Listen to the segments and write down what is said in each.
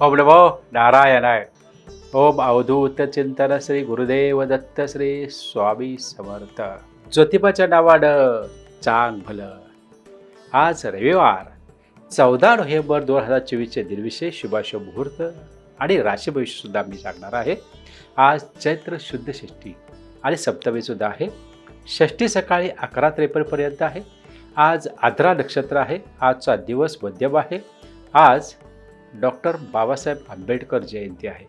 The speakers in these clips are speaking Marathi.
ओम नमो नारायणाय. ओम अवधूत चिंतन श्री गुरुदेव दत्त श्री स्वामी समर्थ. ज्योतिबाच्या नावानं चांग भलं. आज रविवार 14 नोव्हेंबर 2024 दिनविशेष शुभाशुभ मुहूर्त आणि राशी भविष्य सुद्धा मी सांगणार आहे. आज चैत्र शुद्ध षष्ठी आणि सप्तमी सुद्धा आहे. षष्ठी सकाळी 11:53 पर्यंत आहे. आज आद्रा नक्षत्र आहे. आजचा दिवस मध्यम आहे. आज डॉक्टर बाबासाहेब आंबेडकर जयंती आहे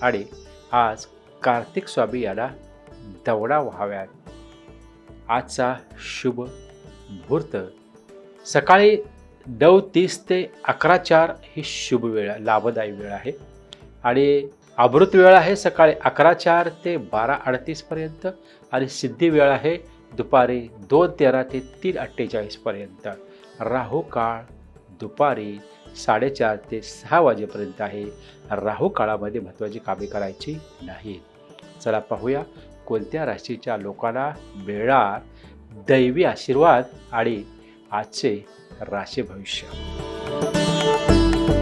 आणि आज कार्तिक स्वामी याला दवडा व्हाव्यात. आजचा शुभ मुहूर्त सकाळी 9:30 ते 11:04 ही शुभ वेळ लाभदायी वेळ आहे आणि अमृत वेळ आहे सकाळी 11:04 ते 12:38 पर्यंत आणि सिद्धी वेळ आहे दुपारी 2:13 ते 3:48 पर्यंत. राहू काळ दुपारी 4:30 ते 6 वाजेपर्यंत आहे. राहू काळामध्ये महत्त्वाची कामे करायची नाहीत. चला पाहूया कोणत्या राशीच्या लोकांना मिळणार दैवी आशीर्वाद आणि आजचे राशी भविष्य.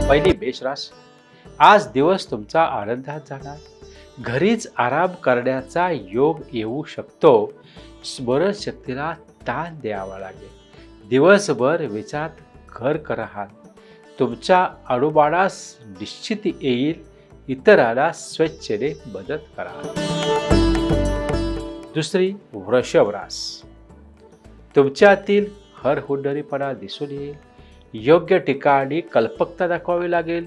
पहिली मेष राशी. आज दिवस तुमचा आनंदात जाणार. घरीच आराम करण्याचा योग येऊ शकतो. स्मरणशक्तीला ताण द्यावा लागेल. दिवसभर विचारात घर राहाल. तुमच्या अनुमानास निश्चिती येईल. इतरांना स्वेच्छेने मदत करा. दुसरी वृषभ राशी. तुमच्यातील हरहुन्नरीपणा दिसून येईल. योग्य ठिकाणी कल्पकता दाखवावी लागेल.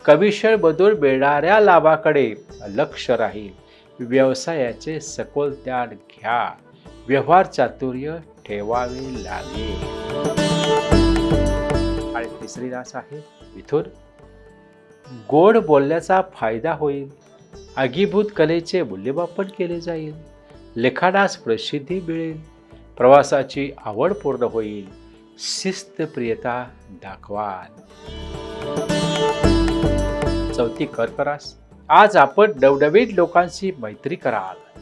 कमिशनमधून मिळणाऱ्या लाभाकडे लक्ष राहील. व्यवसायाचे सखोल ज्ञान घ्या. व्यवहार चातुर्य ठेवावे लागेल. आणि तिसरी रास आहे मिथुन. गोड बोलण्याचा फायदा होईल. आगीभूत कलेचे मूल्यमापन केले जाईल. लेखनास प्रसिद्धी मिळेल. प्रवासाची आवड पूर्ण होईल. शिस्तप्रियता दाखवाल. चौथी कर्क रास. आज आपण नवनवीन लोकांशी मैत्री कराल.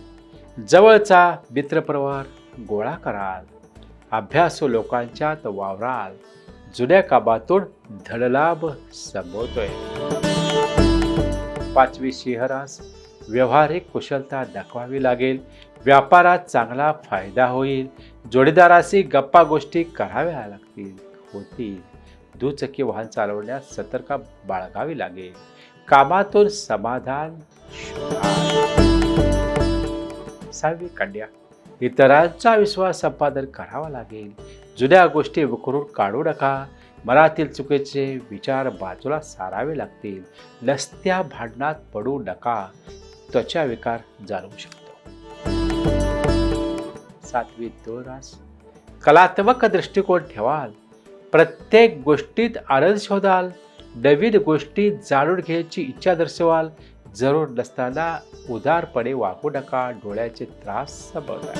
जवळचा मित्रपरिवार गोळा कराल. अभ्यासू लोकांच्यात वावराल. जुन्या कामातून धनलाभ संभवतोय. पाचवी सिंह रास. व्यावहारिक कुशलता दाखवावी लागेल. व्यापारात चांगला फायदा होईल. जोडीदाराशी गप्पा गोष्टी कराव्या होतील. दुचाकी वाहन चालवण्यास सतर्कता बाळगावी लागेल. कामातून समाधान. सहावी कन्या. इतरांचा विश्वास संपादन करावा लागेल. जुन्या गोष्टी विखरून काढू नका. मनातील चुकीचे विचार बाजूला सारावे लागतील. लस्त्या भांडणात पडू नका. त्वचा विकार जाणवू शकतो. सातवी दोन रास. कलात्मक दृष्टिकोन ठेवाल. प्रत्येक गोष्टीत आनंद शोधाल. नवीन गोष्टी जाणून घ्यायची इच्छा दर्शवाल. जरूर नसताना उदारपणे वागू नका. डोळ्याचे त्रास संभवतात.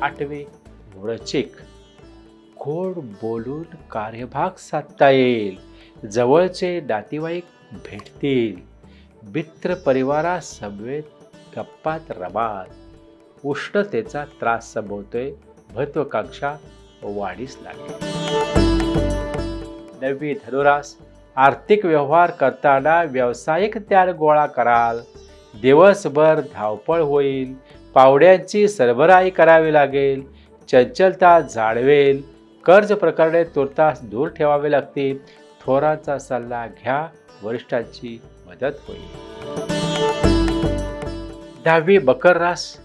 आठवे वृश्चिक. गोड बोलून कार्यभाग साधता येईल. जवळचे नातेवाईक भेटतील. मित्र परिवारासमवेत गप्पात रमाल. उष्णतेचा त्रास संभवतोय. महत्वाकांक्षा वाढीस लागेल. नववी धनुरास. आर्थिक व्यवहार करताना व्यावसायिक ज्ञान गोळा कराल. दिवसभर धावपळ होईल. पावड्यांची सरबराई करावी लागेल. चंचलता जाणवेल. कर्ज प्रकरणे तुर्तास दूर ठेवावे लागतील. थोरांचा सल्ला घ्या. वरिष्ठांची मदत होईल. दहावी मकर रास.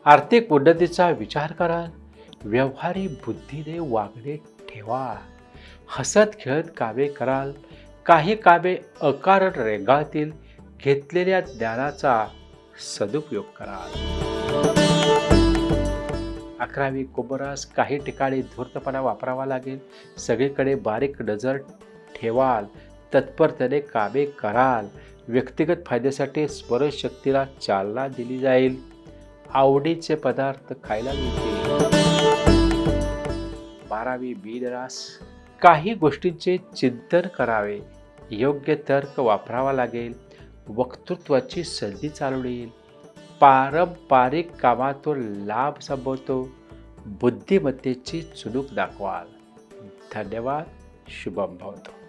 आर्थिक उन्नतीचा विचार कराल. व्यवहारी बुद्धीने वागणे ठेवा. हसत खेळत कामे कराल. काही कामे अकारण रेंगाळतील. घेतलेल्या ज्ञानाचा सदुपयोग कराल. 11वी कुंभ रास. काही ठिकाणी धूर्तपणा वापरावा लागेल. सगळीकडे बारीक नजर ठेवाल. तत्परतेने कामे कराल. व्यक्तिगत फायद्यासाठी स्मरणशक्तीला चालना दिली जाईल. आवडीचे पदार्थ खायला मिळतील. 12वी मीन रास. काही गोष्टींचे चिंतन करावे. योग्य तर्क वापरावा लागेल. वक्तृत्वाची संधी चालून येईल. पारंपरिक कामातून लाभ संभवतो. बुद्धिमत्तेची चुणूक दाखवाल. धन्यवाद. शुभम भवतो.